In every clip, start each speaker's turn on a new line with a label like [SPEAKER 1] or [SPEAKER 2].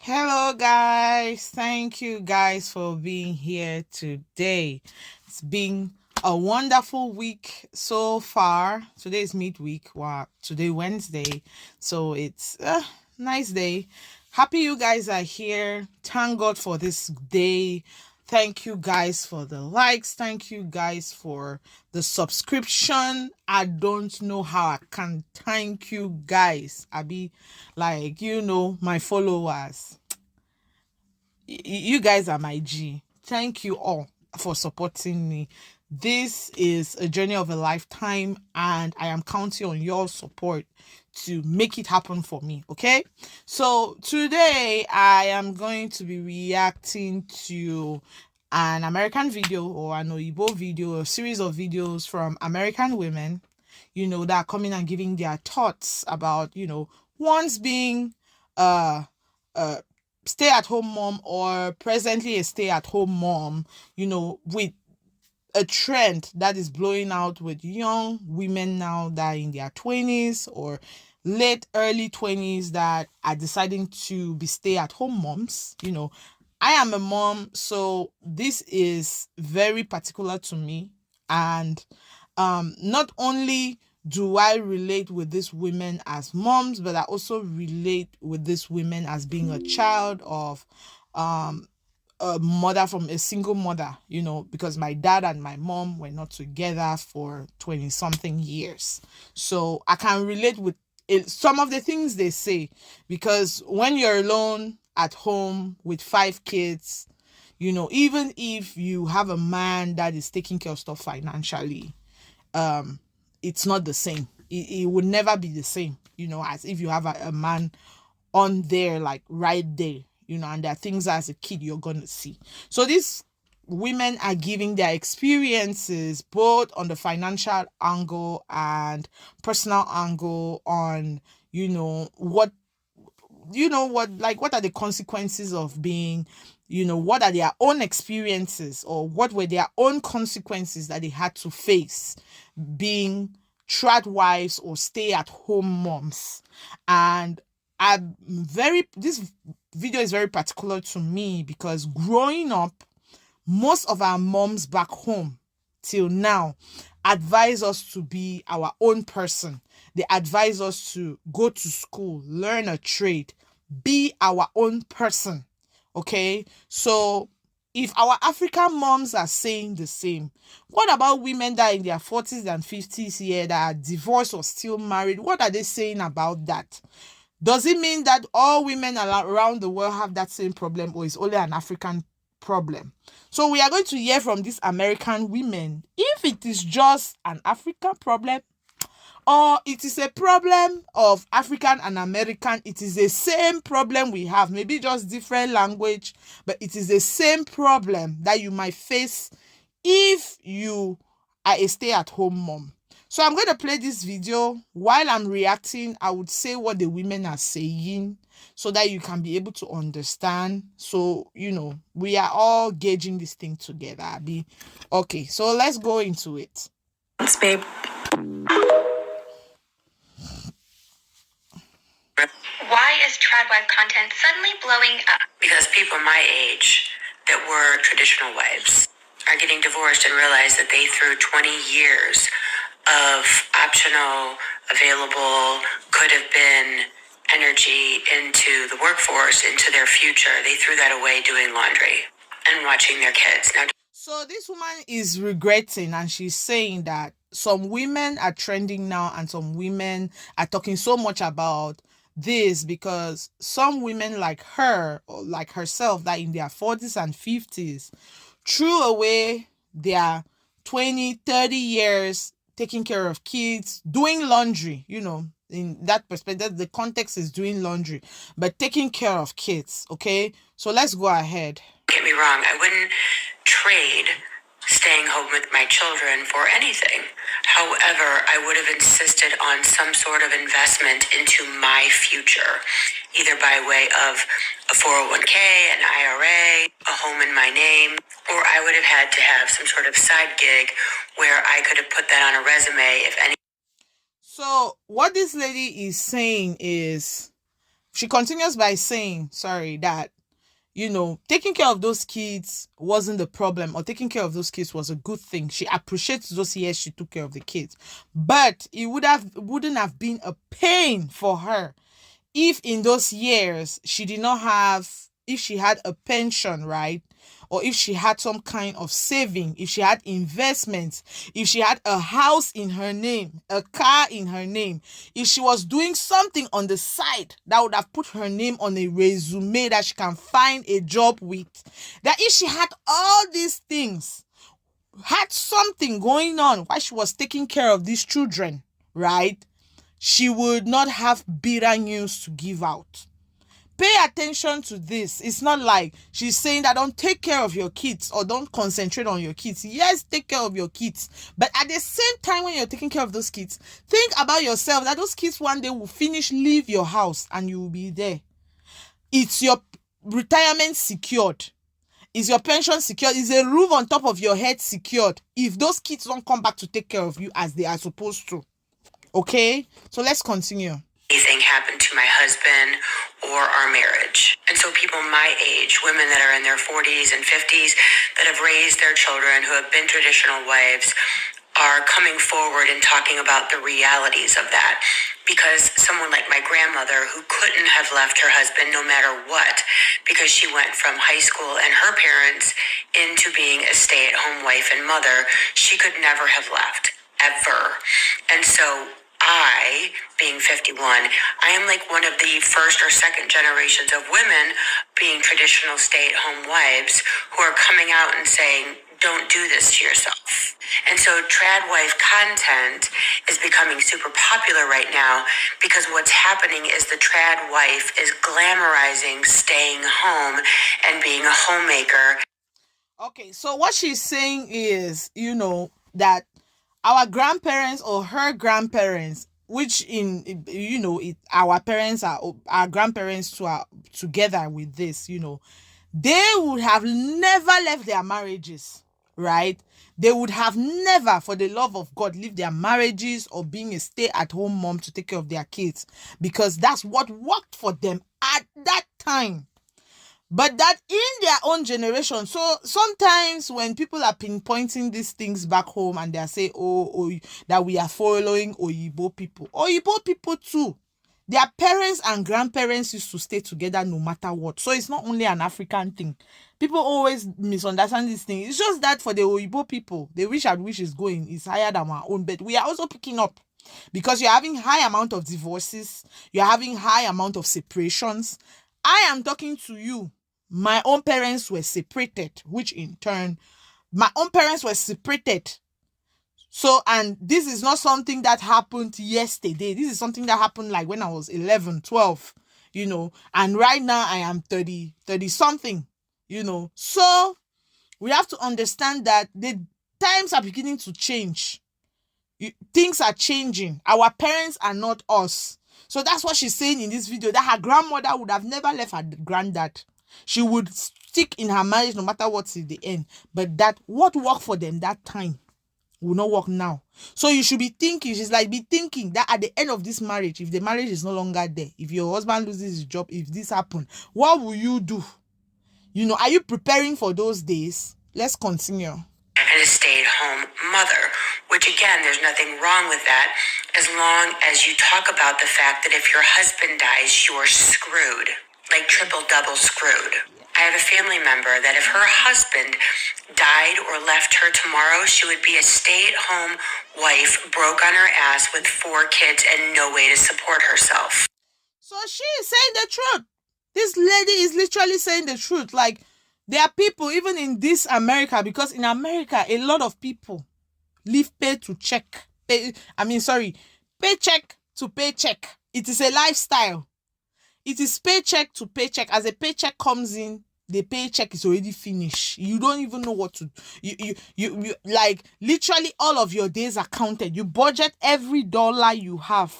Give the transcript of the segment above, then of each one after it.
[SPEAKER 1] Hello, guys. Thank you, guys, for being here today. It's been a wonderful week so far. Today is midweek. Wow, today Wednesday, so it's a nice day. Happy you guys are here. Thank God for this day. Thank you guys for the likes. Thank you guys for the subscription. I don't know how I can thank you guys. I be like, my followers. You guys are my G. Thank you all for supporting me. This is a journey of a lifetime, and I am counting on your support to make it happen for me. Okay, so today I am going to be reacting to an American video or an Oyibo video, a series of videos from American women, that are coming and giving their thoughts about, once being uh uh stay-at-home mom or presently a stay-at-home mom, with a trend that is blowing out with young women now that are in their 20s or late early 20s that are deciding to be stay-at-home moms. I am a mom, so this is very particular to me. And not only do I relate with these women as moms, but I also relate with these women as being a child of um a mother from a single mother, because my dad and my mom were not together for 20 something years. So I can relate with some of the things they say, because when you're alone at home with 5 kids, even if you have a man that is taking care of stuff financially, it's not the same. It would never be the same, as if you have a man on there, like right there, and there are things as a kid you're gonna see. So these women are giving their experiences both on the financial angle and personal angle on, what what are the consequences of being, what are their own experiences, or what were their own consequences that they had to face being trad wives or stay at home moms. And this video is very particular to me because growing up, most of our moms back home till now advise us to be our own person. They advise us to go to school, learn a trade, be our own person. Okay, so if our African moms are saying the same, what about women that are in their 40s and 50s here that are divorced or still married? What are they saying about that? Does it mean that all women around the world have that same problem, or is only an African problem? So we are going to hear from these American women if it is just an African problem, or it is a problem of African and American. It is the same problem we have, maybe just different language, but it is the same problem that you might face if you are a stay-at-home mom. So I'm going to play this video. While I'm reacting, I would say what the women are saying so that you can be able to understand. So, we are all gauging this thing together, Abby. Okay, so let's go into it.
[SPEAKER 2] Thanks, babe. Why is tradwife content suddenly blowing up? Because people my age that were traditional wives are getting divorced and realize that they threw 20 years of optional, available, could have been energy into the workforce, into their future. They threw that away doing laundry and watching their kids. Now,
[SPEAKER 1] so this woman is regretting, and she's saying that some women are trending now and some women are talking so much about this because some women like her or like herself that in their 40s and 50s threw away their 20, 30 years taking care of kids, doing laundry, in that perspective, the context is doing laundry, but taking care of kids. Okay, so let's go ahead.
[SPEAKER 2] Don't get me wrong, I wouldn't trade staying home with my children for anything. However, I would have insisted on some sort of investment into my future, either by way of a 401k, an IRA, a home in my name, or I would have had to have some sort of side gig where I could have put that on a resume if any.
[SPEAKER 1] So what this lady is saying is She continues by saying, that, taking care of those kids wasn't the problem, or taking care of those kids was a good thing. She appreciates those years she took care of the kids. But it wouldn't have been a pain for her if in those years if she had a pension, right? Or if she had some kind of saving, if she had investments, if she had a house in her name, a car in her name, if she was doing something on the side that would have put her name on a resume that she can find a job with, that if she had all these things, had something going on while she was taking care of these children, right? She would not have bitter news to give out. Pay attention to this. It's not like she's saying that don't take care of your kids or don't concentrate on your kids. Yes, take care of your kids. But at the same time, when you're taking care of those kids, think about yourself that those kids one day will leave your house and you will be there. It's your retirement secured. Is your pension secured? Is a roof on top of your head secured if those kids don't come back to take care of you as they are supposed to? Okay? So let's continue.
[SPEAKER 2] Anything happened to my husband or our marriage. And so people my age, women that are in their 40s and 50s that have raised their children, who have been traditional wives, are coming forward and talking about the realities of that. Because someone like my grandmother, who couldn't have left her husband no matter what, because she went from high school and her parents into being a stay-at-home wife and mother, she could never have left, ever. And so I, being 51, I am like one of the first or second generations of women being traditional stay-at-home wives who are coming out and saying, don't do this to yourself. And so trad wife content is becoming super popular right now because what's happening is the trad wife is glamorizing staying home and being a homemaker.
[SPEAKER 1] Okay, so what she's saying is, that our grandparents or her grandparents, which our parents are, our grandparents too are together with this, they would have never left their marriages, right? They would have never, for the love of God, leave their marriages or being a stay-at-home mom to take care of their kids, because that's what worked for them at that time. But that in their own generation, so sometimes when people are pinpointing these things back home and they say, that we are following Oyibo people too, their parents and grandparents used to stay together no matter what. So it's not only an African thing. People always misunderstand this thing. It's just that for the Oyibo people, the wish is going is higher than our own, but we are also picking up. Because you're having high amount of divorces, you're having high amount of separations. I am talking to you. My own parents were separated, which in turn, my own parents were separated. So, and this is not something that happened yesterday. This is something that happened like when I was 11, 12, and right now I am 30 something, So we have to understand that the times are beginning to change. Things are changing. Our parents are not us. So that's what she's saying in this video, that her grandmother would have never left her granddad. She would stick in her marriage no matter what's in the end. But that what worked for them that time will not work now. So you should be thinking, be thinking that at the end of this marriage, if the marriage is no longer there, if your husband loses his job, if this happens, what will you do? Are you preparing for those days? Let's continue.
[SPEAKER 2] And a stay-at-home mother, which again, there's nothing wrong with that, as long as you talk about the fact that if your husband dies, you're screwed. Like triple-double screwed. I have a family member that if her husband died or left her tomorrow, she would be a stay-at-home wife, broke on her ass with 4 kids and no way to support herself.
[SPEAKER 1] So she is saying the truth. This lady is literally saying the truth. Like, there are people, even in this America, because in America, a lot of people live paycheck to paycheck. It is a lifestyle. It is paycheck to paycheck. As a paycheck comes in, the paycheck is already finished. You don't even know what to you like literally all of your days are counted. You budget every dollar you have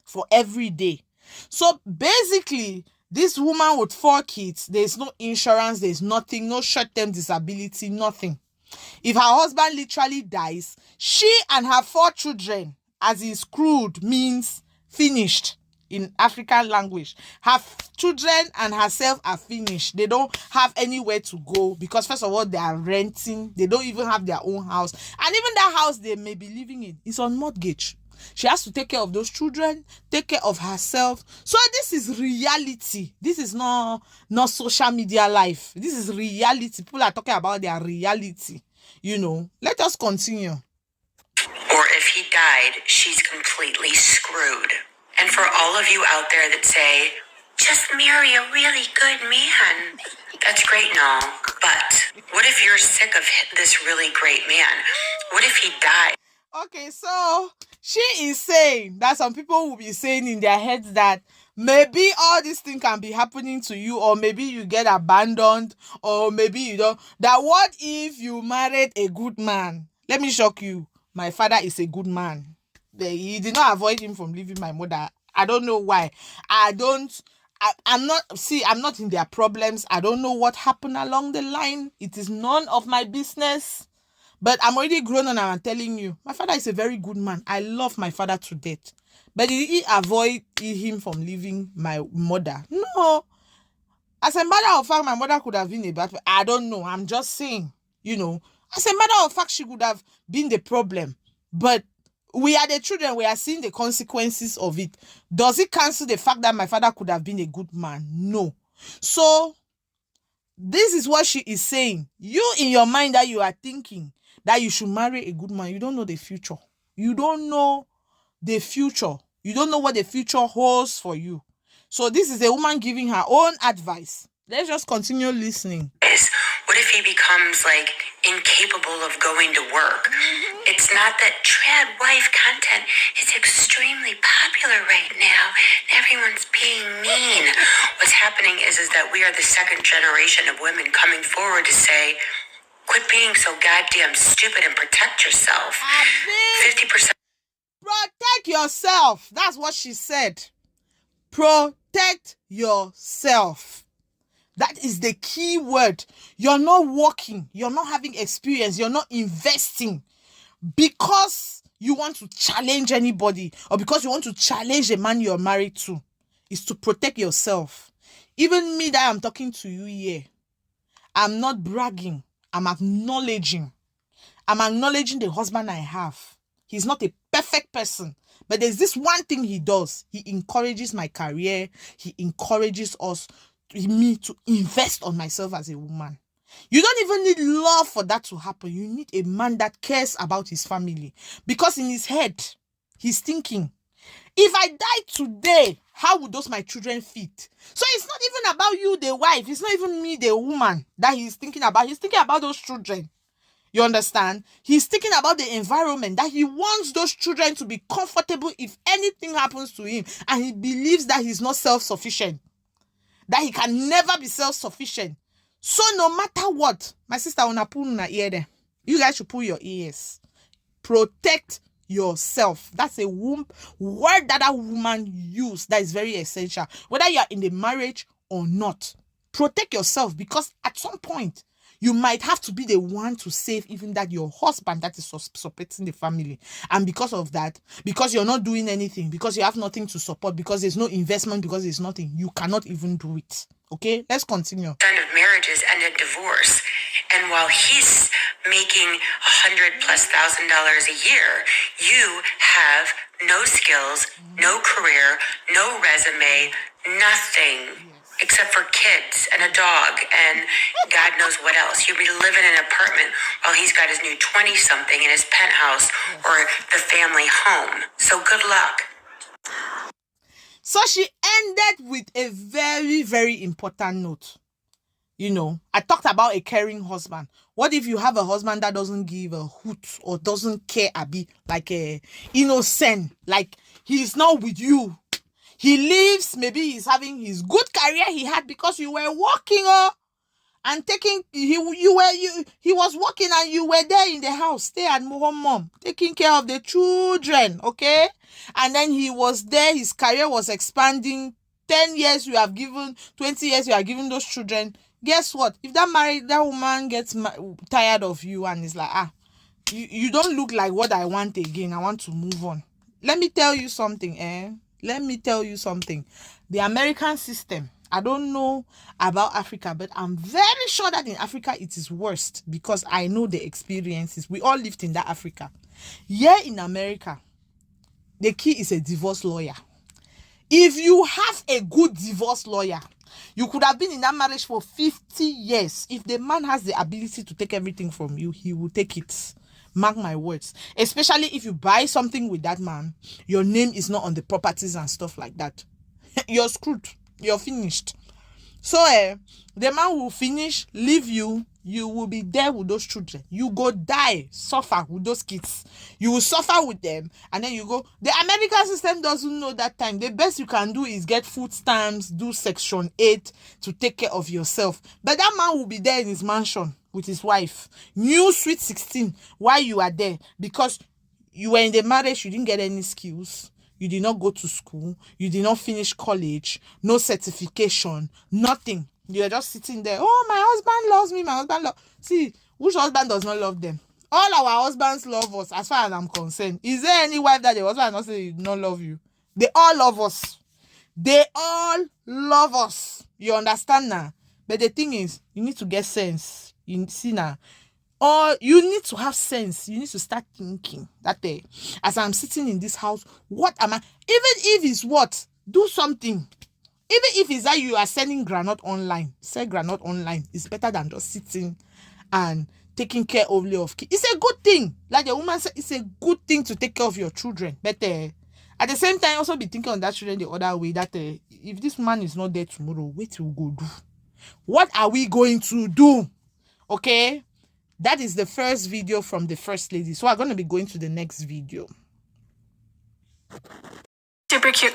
[SPEAKER 1] for every day. So basically, this woman with 4 kids, there's no insurance, there's nothing, no short-term disability, nothing. If her husband literally dies, she and her 4 children, as is screwed, means finished. in African language. Her children and herself are finished. They don't have anywhere to go because first of all, they are renting. They don't even have their own house. And even that house they may be living in is on mortgage. She has to take care of those children, take care of herself. So this is reality. This is not social media life. This is reality. People are talking about their reality. Let us continue.
[SPEAKER 2] Or if he died, she's completely screwed. And for all of you out there that say, just marry a really good man, that's great and all. But what if you're sick of this really great man? What if he died?
[SPEAKER 1] Okay, so she is saying that some people will be saying in their heads that maybe all this thing can be happening to you, or maybe you get abandoned, or maybe you don't. That what if you married a good man? Let me shock you. My father is a good man. He did not avoid him from leaving my mother. I don't know why. I'm not in their problems. I don't know what happened along the line. It is none of my business. But I'm already grown and I'm telling you, my father is a very good man. I love my father to death. But did he avoid him from leaving my mother? No. As a matter of fact, my mother could have been a bad person. I don't know. I'm just saying, As a matter of fact, she could have been the problem. But we are the children. We are seeing the consequences of it. Does it cancel the fact that my father could have been a good man? No. So, this is what she is saying. You, in your mind, that you are thinking that you should marry a good man. You don't know the future. You don't know the future. You don't know what the future holds for you. So this is a woman giving her own advice. Let's just continue listening.
[SPEAKER 2] What if he becomes incapable of going to work? It's not that trad wife content is extremely popular right now. Everyone's being mean. What's happening is that we are the second generation of women coming forward to say, quit being so goddamn stupid and protect yourself. 50%.
[SPEAKER 1] Protect yourself. That's what she said. Protect yourself. That is the key word. You're not working. You're not having experience. You're not investing because you want to challenge anybody or because you want to challenge the man you're married to. Is to protect yourself. Even me that I'm talking to you here, I'm not bragging. I'm acknowledging the husband I have. He's not a perfect person, but there's this one thing he does. He encourages my career. He encourages me to invest on myself as a woman. You don't even need love for that to happen. You need a man that cares about his family, because in his head, he's thinking, if I die today, how would my children fit? So it's not even about you, the wife. It's not even me, the woman, that he's thinking about. He's thinking about those children. You understand? He's thinking about the environment, that he wants those children to be comfortable if anything happens to him. And he believes that he's not self-sufficient, that he can never be self-sufficient. So no matter what, my sister, you guys should pull your ears. Protect yourself. That's a word that a woman use that is very essential. Whether you are in the marriage or not, protect yourself, because at some point, you might have to be the one to save even that your husband that is supporting the family. And because of that, because you're not doing anything, because you have nothing to support, because there's no investment, because there's nothing, you cannot even do it. Okay, let's continue.
[SPEAKER 2] Of marriages ended divorce. And while he's making $100,000+ a year, you have no skills, no career, no resume, nothing. Except for kids and a dog and God knows what else. You'll be living in an apartment while he's got his new 20-something in his penthouse or the family home. So good luck.
[SPEAKER 1] So she ended with a very, very important note. I talked about a caring husband. What if you have a husband that doesn't give a hoot or doesn't care like a innocent, like he's not with you? He leaves, maybe he's having his good career he had because you were working and taking, he was working and you were there in the house, stay at home mom, taking care of the children, okay? And then he was there, his career was expanding. 10 years you have given, 20 years you are giving those children. Guess what? If that woman gets tired of you and is like, you don't look like what I want again, I want to move on. Let me tell you something, let me tell you something. The American system, I don't know about Africa, but I'm very sure that in Africa it is worst because I know the experiences. We all lived in that Africa. Here in America, the key is a divorce lawyer. If you have a good divorce lawyer, you could have been in that marriage for 50 years. If the man has the ability to take everything from you, he will take it. Mark my words. Especially if you buy something with that man, your name is not on the properties and stuff like that. You're screwed. You're finished. So the man will finish, leave you. You will be there with those children. You go die, suffer with those kids. You will suffer with them, and then you go. The American system doesn't know that time. The best you can do is get food stamps, do Section 8 to take care of yourself. But that man will be there in his mansion with his wife. New Sweet 16 while you are there because you were in the marriage, you didn't get any skills. You did not go to school. You did not finish college. No certification. Nothing. You're just sitting there. Oh, my husband loves me. My husband loves... See, which husband does not love them? All our husbands love us, as far as I'm concerned. Is there any wife that the husband not say he not love you? They all love us. They all love us. You understand now? But the thing is, you need to get sense. You see now. Or you need to have sense. You need to start thinking that day, as I'm sitting in this house, what am I? Even if it's what? Do something. Even if it's that you are selling granite online, sell granite online. It's better than just sitting and taking care only of kids. It's a good thing. Like the woman said, it's a good thing to take care of your children. But at the same time, also be thinking on that children the other way. That if this man is not there tomorrow, what will go do? What are we going to do? Okay? That is the first video from the first lady. So I'm going to be going to the next video.
[SPEAKER 3] Super cute.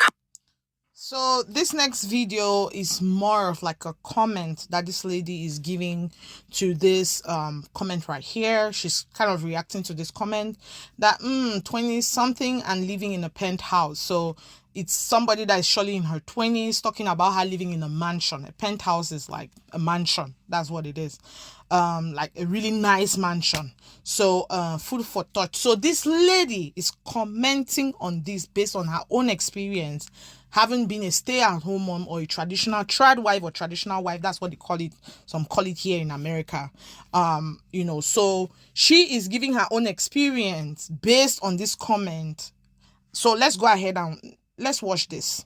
[SPEAKER 1] So this next video is more of like a comment that this lady is giving to this comment right here. She's kind of reacting to this comment that 20 something and living in a penthouse. So it's somebody that is surely in her 20s talking about her living in a mansion. A penthouse is like a mansion. That's what it is. Like a really nice mansion. So food for thought. So this lady is commenting on this based on her own experience, having been a stay-at-home mom or a traditional trad wife or traditional wife. That's what they call it. Some call it here in America. You know, so she is giving her own experience based on this comment. So let's go ahead and let's watch this.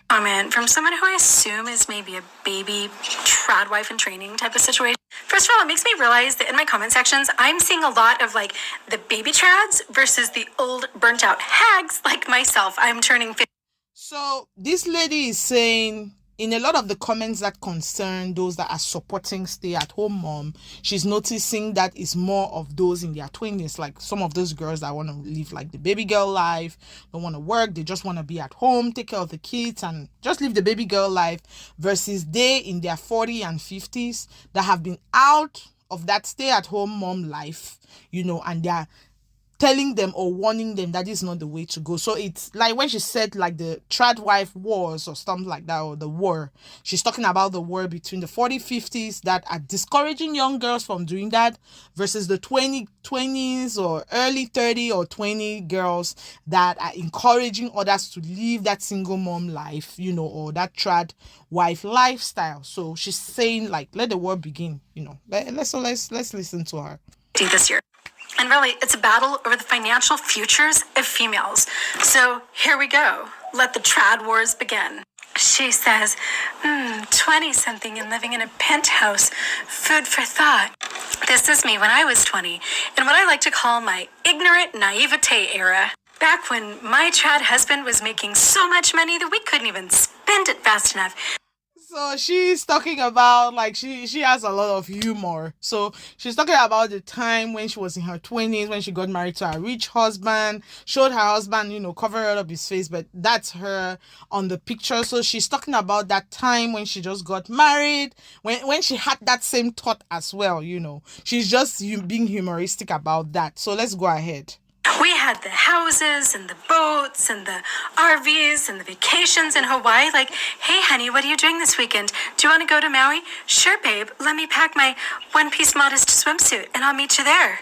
[SPEAKER 3] Comment from someone who I assume is maybe a baby trad wife in training type of situation. First of all, it makes me realize that in my comment sections, I'm seeing a lot of like the baby trads versus the old burnt out hags like myself. I'm turning 50.
[SPEAKER 1] So this lady is saying in a lot of the comments that concern those that are supporting stay-at-home mom, she's noticing that it's more of those in their 20s, like some of those girls that want to live like the baby girl life, don't want to work, they just want to be at home, take care of the kids and just live the baby girl life, versus they in their 40s and 50s that have been out of that stay-at-home mom life, you know, and they're telling them or warning them that is not the way to go. So it's like when she said like the trad wife wars or something like that, or the war, she's talking about the war between the 40s, 50s that are discouraging young girls from doing that versus the 20s or early 30 or 20 girls that are encouraging others to live that single mom life, you know, or that trad wife lifestyle. So she's saying like, let the war begin, you know. Let's listen to her.
[SPEAKER 3] This year. And really, it's a battle over the financial futures of females. So here we go. Let the trad wars begin. She says, 20-something and living in a penthouse. Food for thought. This is me when I was 20, in what I like to call my ignorant naivete era. Back when my trad husband was making so much money that we couldn't even spend it fast enough.
[SPEAKER 1] So she's talking about like she has a lot of humor. So she's talking about the time when she was in her 20s, when she got married to a rich husband, showed her husband, you know, covered up his face, but that's her on the picture. So she's talking about that time when she just got married, when she had that same thought as well, you know. She's just being humoristic about that. So let's go ahead.
[SPEAKER 3] We had the houses and the boats and the RVs and the vacations in Hawaii. Like, hey, honey, what are you doing this weekend? Do you want to go to Maui? Sure, babe. Let me pack my one-piece modest swimsuit and I'll meet you there.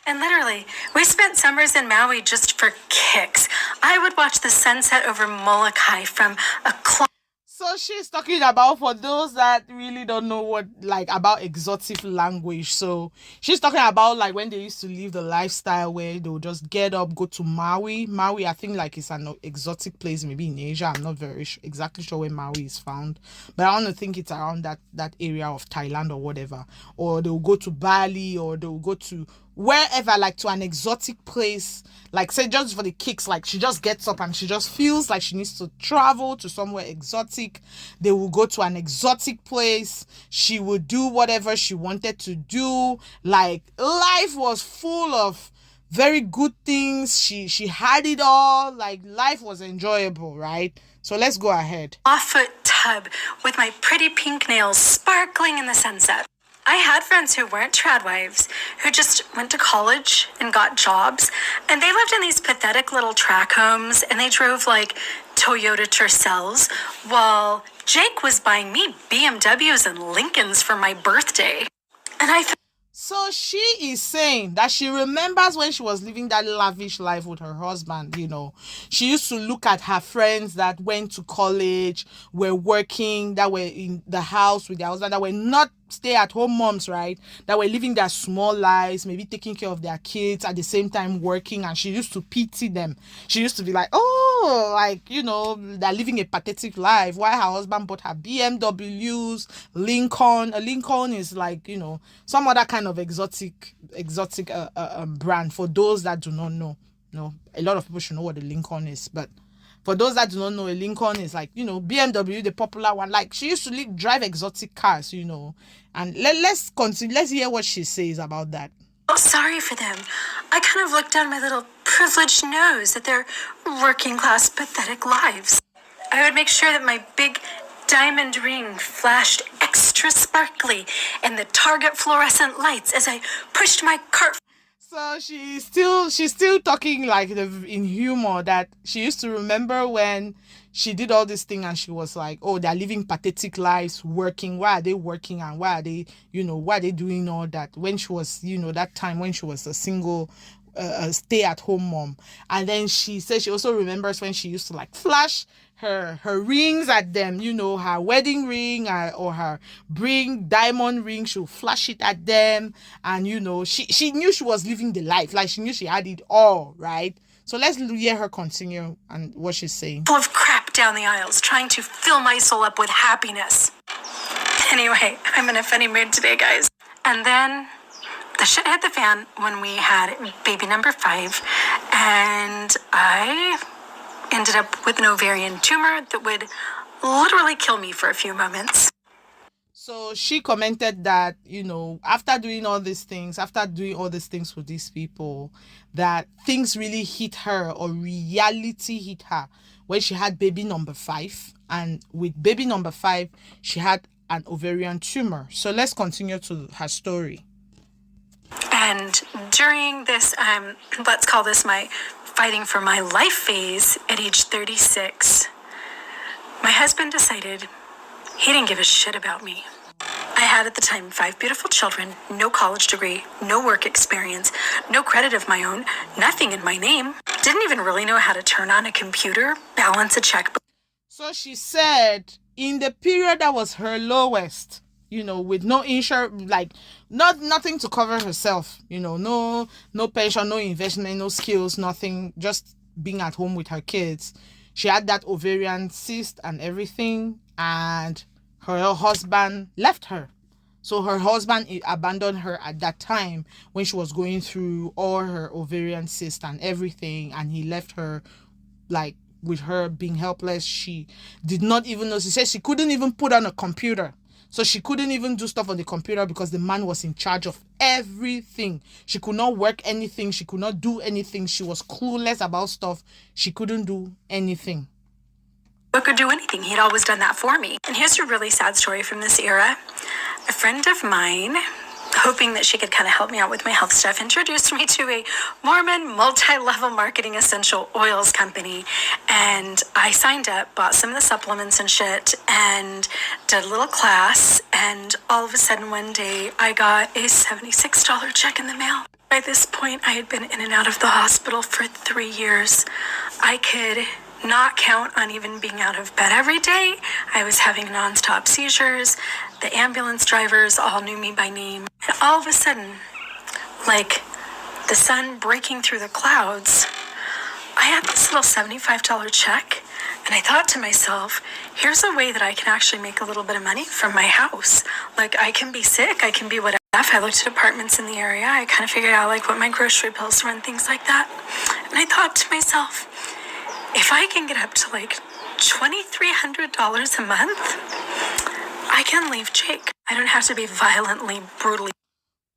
[SPEAKER 3] And literally, we spent summers in Maui just for kicks. I would watch the sunset over Molokai from a closet.
[SPEAKER 1] So she's talking about, for those that really don't know what, like, about exotic language. So she's talking about like when they used to live the lifestyle where they would just get up, go to Maui. Maui, I think like it's an exotic place, maybe in Asia. I'm not very exactly sure where Maui is found, but I want to think it's around that area of Thailand or whatever. Or they'll go to Bali, or they'll go to wherever, like to an exotic place, like say just for the kicks, like she just gets up and she just feels like she needs to travel to somewhere exotic. They will go to an exotic place. She would do whatever she wanted to do. Like life was full of very good things. She had it all. Like life was enjoyable, right? So let's go ahead.
[SPEAKER 3] Off-foot tub with my pretty pink nails sparkling in the sunset. I had friends who weren't trad wives, who just went to college and got jobs, and they lived in these pathetic little track homes, and they drove like Toyota Tercels, while Jake was buying me BMWs and Lincolns for my birthday. And I
[SPEAKER 1] So she is saying that she remembers when she was living that lavish life with her husband, She used to look at her friends that went to college, were working, that were in the house with their husband, that were not stay-at-home moms, right? That were living their small lives, maybe taking care of their kids at the same time working, and she used to pity them. She used to be like, oh, like, they're living a pathetic life. Why her husband bought her BMWs, Lincoln. A Lincoln is like, some other kind of exotic brand. For those that do not know, a lot of people should know what a Lincoln is, but for those that do not know, a Lincoln is like, BMW, the popular one. Like, she used to drive exotic cars, And let's continue. Let's hear what she says about that.
[SPEAKER 3] Oh, sorry for them. I kind of looked down my little privileged nose at their working class, pathetic lives. I would make sure that my big diamond ring flashed extra sparkly in the Target fluorescent lights as I pushed my cart.
[SPEAKER 1] So she's still talking like in humor, that she used to remember when she did all this thing and she was like, oh, they're living pathetic lives, working. Why are they working, and why are they doing all that? When she was, that time when she was a single stay-at-home mom. And then she said she also remembers when she used to like flash her rings at them, her wedding ring or her diamond ring. She'll flash it at them, and she knew she was living the life, like she knew she had it all, right? So let's hear her continue and what she's saying.
[SPEAKER 3] Full of crap down the aisles, trying to fill my soul up with happiness. Anyway, I'm in a funny mood today, guys. And then the shit hit the fan when we had baby number 5, and I ended up with an ovarian tumor that would literally kill me for a few moments.
[SPEAKER 1] So she commented that, after doing all these things with these people, that things really hit her, or reality hit her, when she had baby number 5. And with baby number 5, she had an ovarian tumor. So let's continue to her story.
[SPEAKER 3] And during this, let's call this my fighting for my life phase at age 36, my husband decided he didn't give a shit about me. I had at the time 5 beautiful children, no college degree, no work experience, no credit of my own, nothing in my name. Didn't even really know how to turn on a computer, balance a checkbook.
[SPEAKER 1] So she said in the period that was her lowest, with no insurance, like nothing to cover herself, no pension, no investment, no skills, nothing, just being at home with her kids. She had that ovarian cyst and everything, and her husband left her. So her husband abandoned her at that time when she was going through all her ovarian cyst and everything, and he left her, like, with her being helpless. She did not even know. She said she couldn't even put on a computer. So she couldn't even do stuff on the computer because the man was in charge of everything. She could not work anything. She could not do anything. She was clueless about stuff. She couldn't do anything.
[SPEAKER 3] Could do anything. He'd always done that for me. And here's a really sad story from this era. A friend of mine, hoping that she could kind of help me out with my health stuff, introduced me to a Mormon multi-level marketing essential oils company. And I signed up, bought some of the supplements and shit, and did a little class. And all of a sudden one day I got a $76 check in the mail. By this point, I had been in and out of the hospital for 3 years. I could not count on even being out of bed every day. I was having nonstop seizures. The ambulance drivers all knew me by name. And all of a sudden, like the sun breaking through the clouds, I had this little $75 check. And I thought to myself, here's a way that I can actually make a little bit of money from my house. Like, I can be sick, I can be whatever. I looked at apartments in the area. I kind of figured out like what my grocery bills were and things like that. And I thought to myself, if I can get up to like $2,300 a month, I can leave Jake. I don't have to be violently, brutally.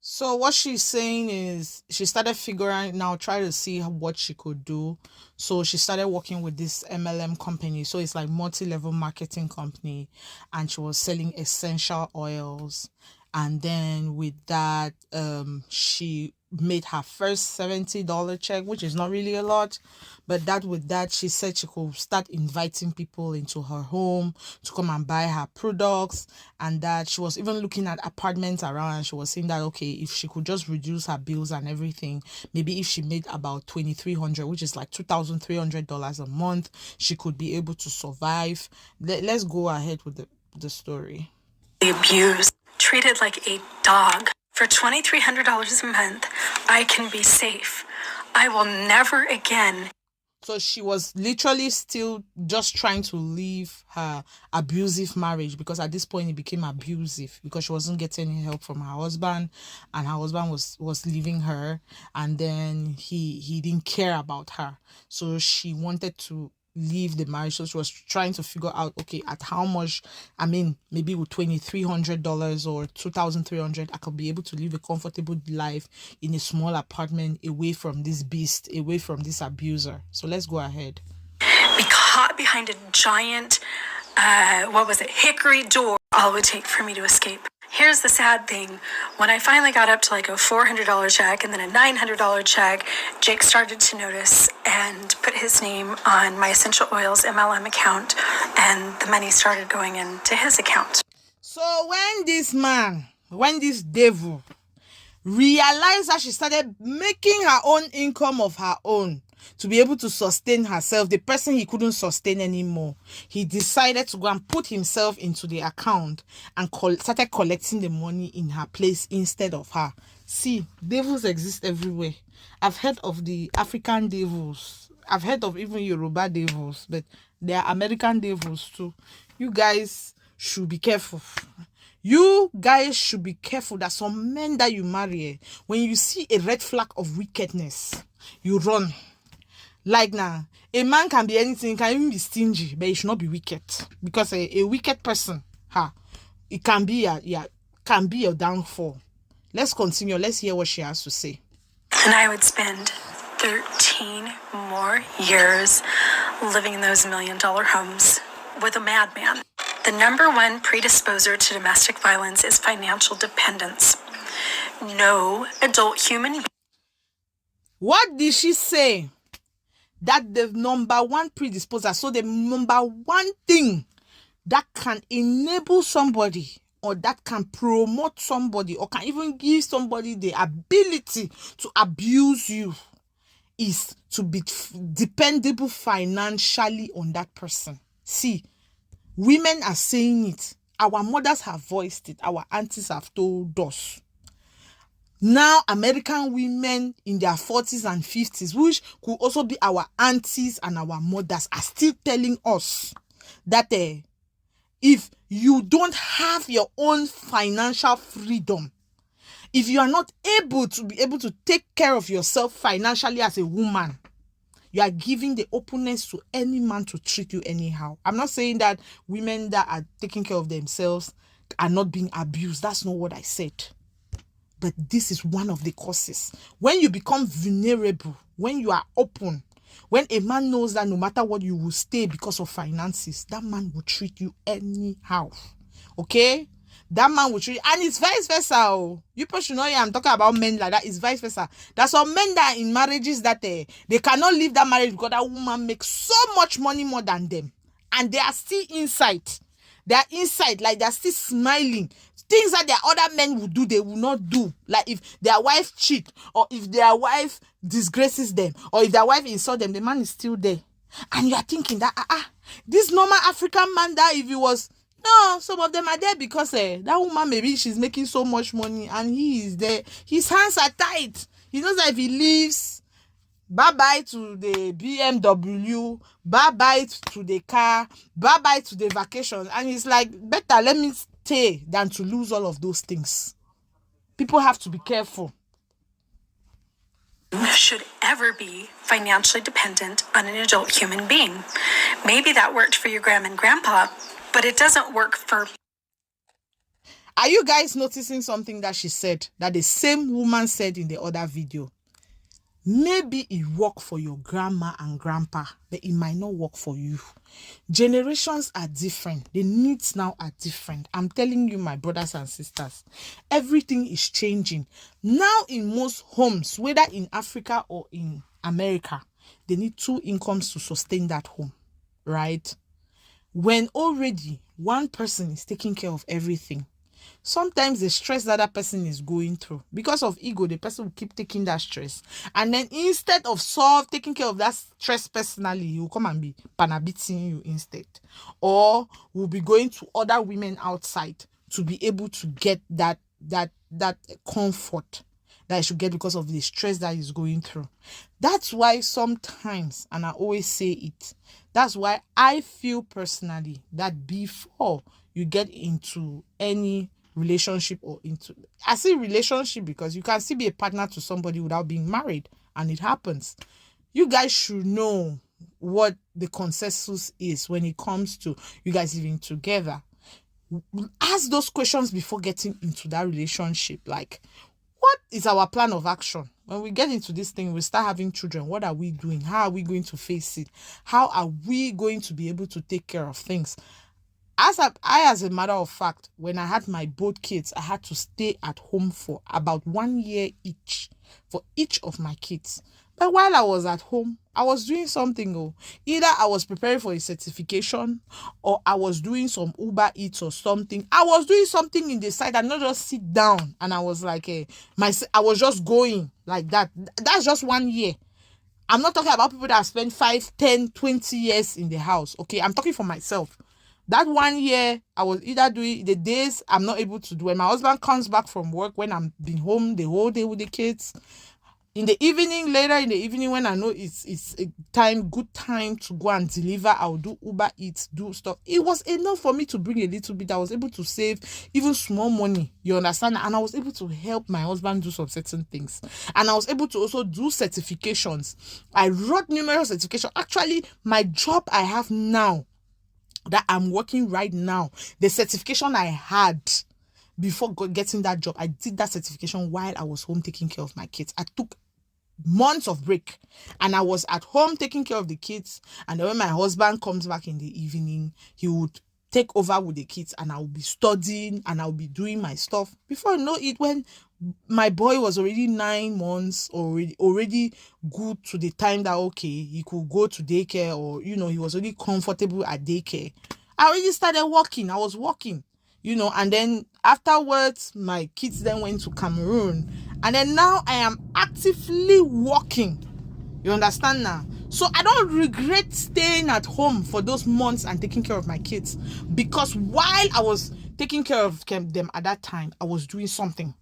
[SPEAKER 1] So what she's saying is she started figuring out, trying to see what she could do. So she started working with this MLM company. So it's like multi-level marketing company, and she was selling essential oils. And then with that, she made her first $70 check, which is not really a lot, but with that she said she could start inviting people into her home to come and buy her products, and that she was even looking at apartments around, and she was saying that okay, if she could just reduce her bills and everything, maybe if she made about $2,300, which is like $2,300 a month, she could be able to survive. Let's go ahead with the story.
[SPEAKER 3] Abused, treated like a dog. For $2,300 a month, I can be safe. I will never again.
[SPEAKER 1] So she was literally still just trying to leave her abusive marriage, because at this point it became abusive because she wasn't getting any help from her husband, and her husband was leaving her, and then he didn't care about her. So she wanted to leave the marriage. So she was trying to figure out, okay, at how much, I mean, maybe with $2,300 or $2,300, I could be able to live a comfortable life in a small apartment, away from this beast, away from this abuser. So let's go ahead.
[SPEAKER 3] Be caught behind a giant, hickory door. All it would take for me to escape. Here's the sad thing. When I finally got up to like a $400 check and then a $900 check, Jake started to notice and put his name on my essential oils MLM account, and the money started going into his account.
[SPEAKER 1] So when this devil realized that she started making her own income of her own to be able to sustain herself, the person he couldn't sustain anymore, he decided to go and put himself into the account and started collecting the money in her place instead of her. See, devils exist everywhere. I've heard of the African devils. I've heard of even Yoruba devils, but there are American devils too. You guys should be careful. You guys should be careful that some men that you marry, when you see a red flag of wickedness, you run. Like now, a man can be anything, can even be stingy, but he should not be wicked. Because a wicked person, it can be your downfall. Let's continue. Let's hear what she has to say.
[SPEAKER 3] And I would spend 13 more years living in those $1 million homes with a madman. The number one predisposer to domestic violence is financial dependence. No adult human.
[SPEAKER 1] What did she say? That the number one predisposer, so the number one thing that can enable somebody, or that can promote somebody, or can even give somebody the ability to abuse you, is to be dependable financially on that person. See, women are saying it. Our mothers have voiced it. Our aunties have told us. Now, American women in their 40s and 50s, which could also be our aunties and our mothers, are still telling us that if you don't have your own financial freedom, if you are not able to take care of yourself financially as a woman, you are giving the openness to any man to treat you anyhow. I'm not saying that women that are taking care of themselves are not being abused. That's not what I said. But this is one of the causes. When you become vulnerable, when you are open, when a man knows that no matter what, you will stay because of finances, that man will treat you anyhow. Okay? That man will treat you. And it's vice versa. You people should know I'm talking about men like that. It's vice versa. There's some men that are in marriages that they cannot leave that marriage because that woman makes so much money more than them. And they are still inside. They are inside, like they're still smiling. Things that their other men would do, they will not do. Like if their wife cheat, or if their wife disgraces them, or if their wife insults them, the man is still there. And you are thinking that, this normal African man, that if he was, no, some of them are there because that woman, maybe she's making so much money and he is there. His hands are tight. He knows that if he leaves, bye-bye to the BMW, bye-bye to the car, bye-bye to the vacation. And he's like, better let me stay than to lose all of those things. People have to be careful.
[SPEAKER 3] Should ever be financially dependent on an adult human being. Maybe that worked for your grandma and grandpa, but it doesn't work for...
[SPEAKER 1] Are you guys noticing something that she said, that the same woman said in the other video? Maybe it worked for your grandma and grandpa, but it might not work for you. Generations are different. The needs now are different. I'm telling you, my brothers and sisters, everything is changing. Now in most homes, whether in Africa or in America, they need 2 incomes to sustain that home, right? When already one person is taking care of everything, sometimes the stress that person is going through, because of ego, the person will keep taking that stress. And then instead of taking care of that stress personally, he will come and be panabiting you instead. Or will be going to other women outside to be able to get that comfort that he should get because of the stress that he's going through. That's why sometimes, and I always say it, that's why I feel personally that before you get into any relationship or into, I say relationship because you can still be a partner to somebody without being married, and it happens. You guys should know what the consensus is when it comes to you guys living together. Ask those questions before getting into that relationship. Like, what is our plan of action? When we get into this thing, we start having children. What are we doing? How are we going to face it? How are we going to be able to take care of things? As a matter of fact, when I had my both kids, I had to stay at home for about 1 year each for each of my kids. But while I was at home, I was doing something. Either I was preparing for a certification, or I was doing some Uber Eats or something. I was doing something in the side and not just sit down. And I was like, I was just going like that. That's just 1 year. I'm not talking about people that have spent 5, 10, 20 years in the house. Okay, I'm talking for myself. That 1 year, I was either doing the days I'm not able to do. When my husband comes back from work, when I'm been home the whole day with the kids, in the evening, later in the evening, when I know it's a good time to go and deliver, I'll do Uber Eats, do stuff. It was enough for me to bring a little bit. I was able to save even small money, you understand? And I was able to help my husband do some certain things. And I was able to also do certifications. I wrote numerous certifications. Actually, my job I have now, that I'm working right now, the certification I had before getting that job, I did that certification while I was home taking care of my kids. I took months of break and I was at home taking care of the kids. And then when my husband comes back in the evening, he would take over with the kids and I'll be studying and I'll be doing my stuff. Before I know it, when my boy was already 9 months, already good to the time that, okay, he could go to daycare, or, he was already comfortable at daycare, I already started working. I was working, and then afterwards, my kids then went to Cameroon. And then now I am actively working. You understand now? So I don't regret staying at home for those months and taking care of my kids. Because while I was taking care of them at that time, I was doing something.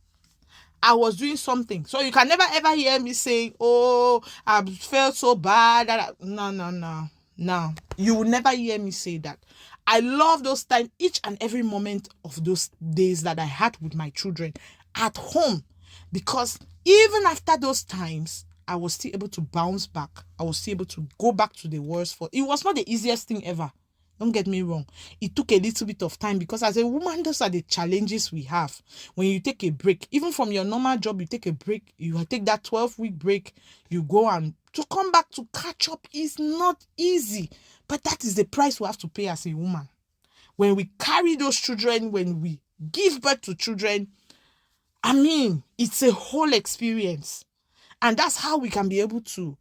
[SPEAKER 1] So you can never ever hear me saying, oh, I felt so bad. No. You will never hear me say that. I love those times, each and every moment of those days that I had with my children at home. Because even after those times, I was still able to bounce back. I was still able to go back to the worst. It was not the easiest thing ever. Don't get me wrong. It took a little bit of time because as a woman, those are the challenges we have. When you take a break, even from your normal job, you take a break, you take that 12-week break, you go, and to come back to catch up is not easy. But that is the price we have to pay as a woman. When we carry those children, when we give birth to children, it's a whole experience. And that's how we can be able to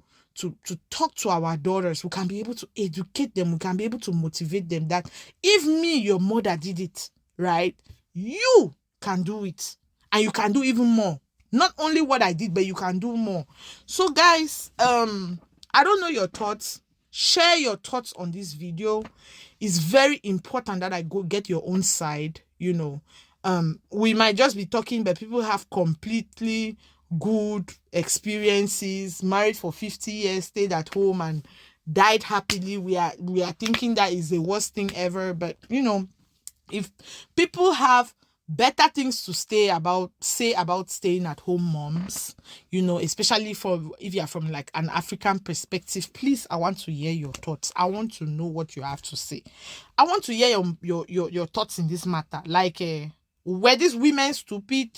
[SPEAKER 1] talk to our daughters. We can be able to educate them. We can be able to motivate them that if me, your mother, did it, right, you can do it. And you can do even more. Not only what I did, but you can do more. So guys, I don't know your thoughts. share your thoughts on this video. It's very important that I go get your own side. You know, we might just be talking, but people have completely good experiences, married for 50 years, stayed at home and died happily. We are thinking that is the worst thing ever, but you know, if people have better things to say about staying at home moms, you know, especially for if you're from like an African perspective, please, I want to hear your thoughts. I want to know what you have to say. I want to hear your thoughts in this matter. Like, were these women stupid?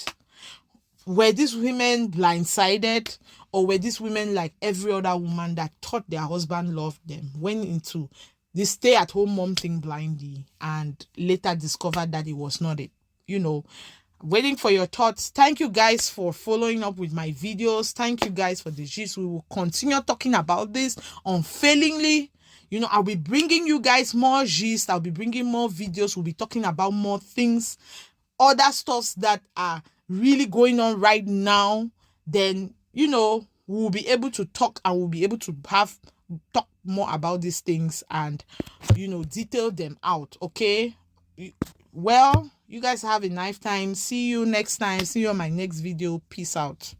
[SPEAKER 1] Were these women blindsided? Or were these women like every other woman that thought their husband loved them, went into this stay-at-home mom thing blindly, and later discovered that it was not it? You know, waiting for your thoughts. Thank you guys for following up with my videos. Thank you guys for the gist. We will continue talking about this unfailingly. You know, I'll be bringing you guys more gist. I'll be bringing more videos. We'll be talking about more things, other stuffs that are really going on right now. Then, you know, we'll be able to talk, and we'll be able to talk more about these things and, you know, detail them out. Okay, well, you guys have a nice time. See you next time. See you on my next video. Peace out.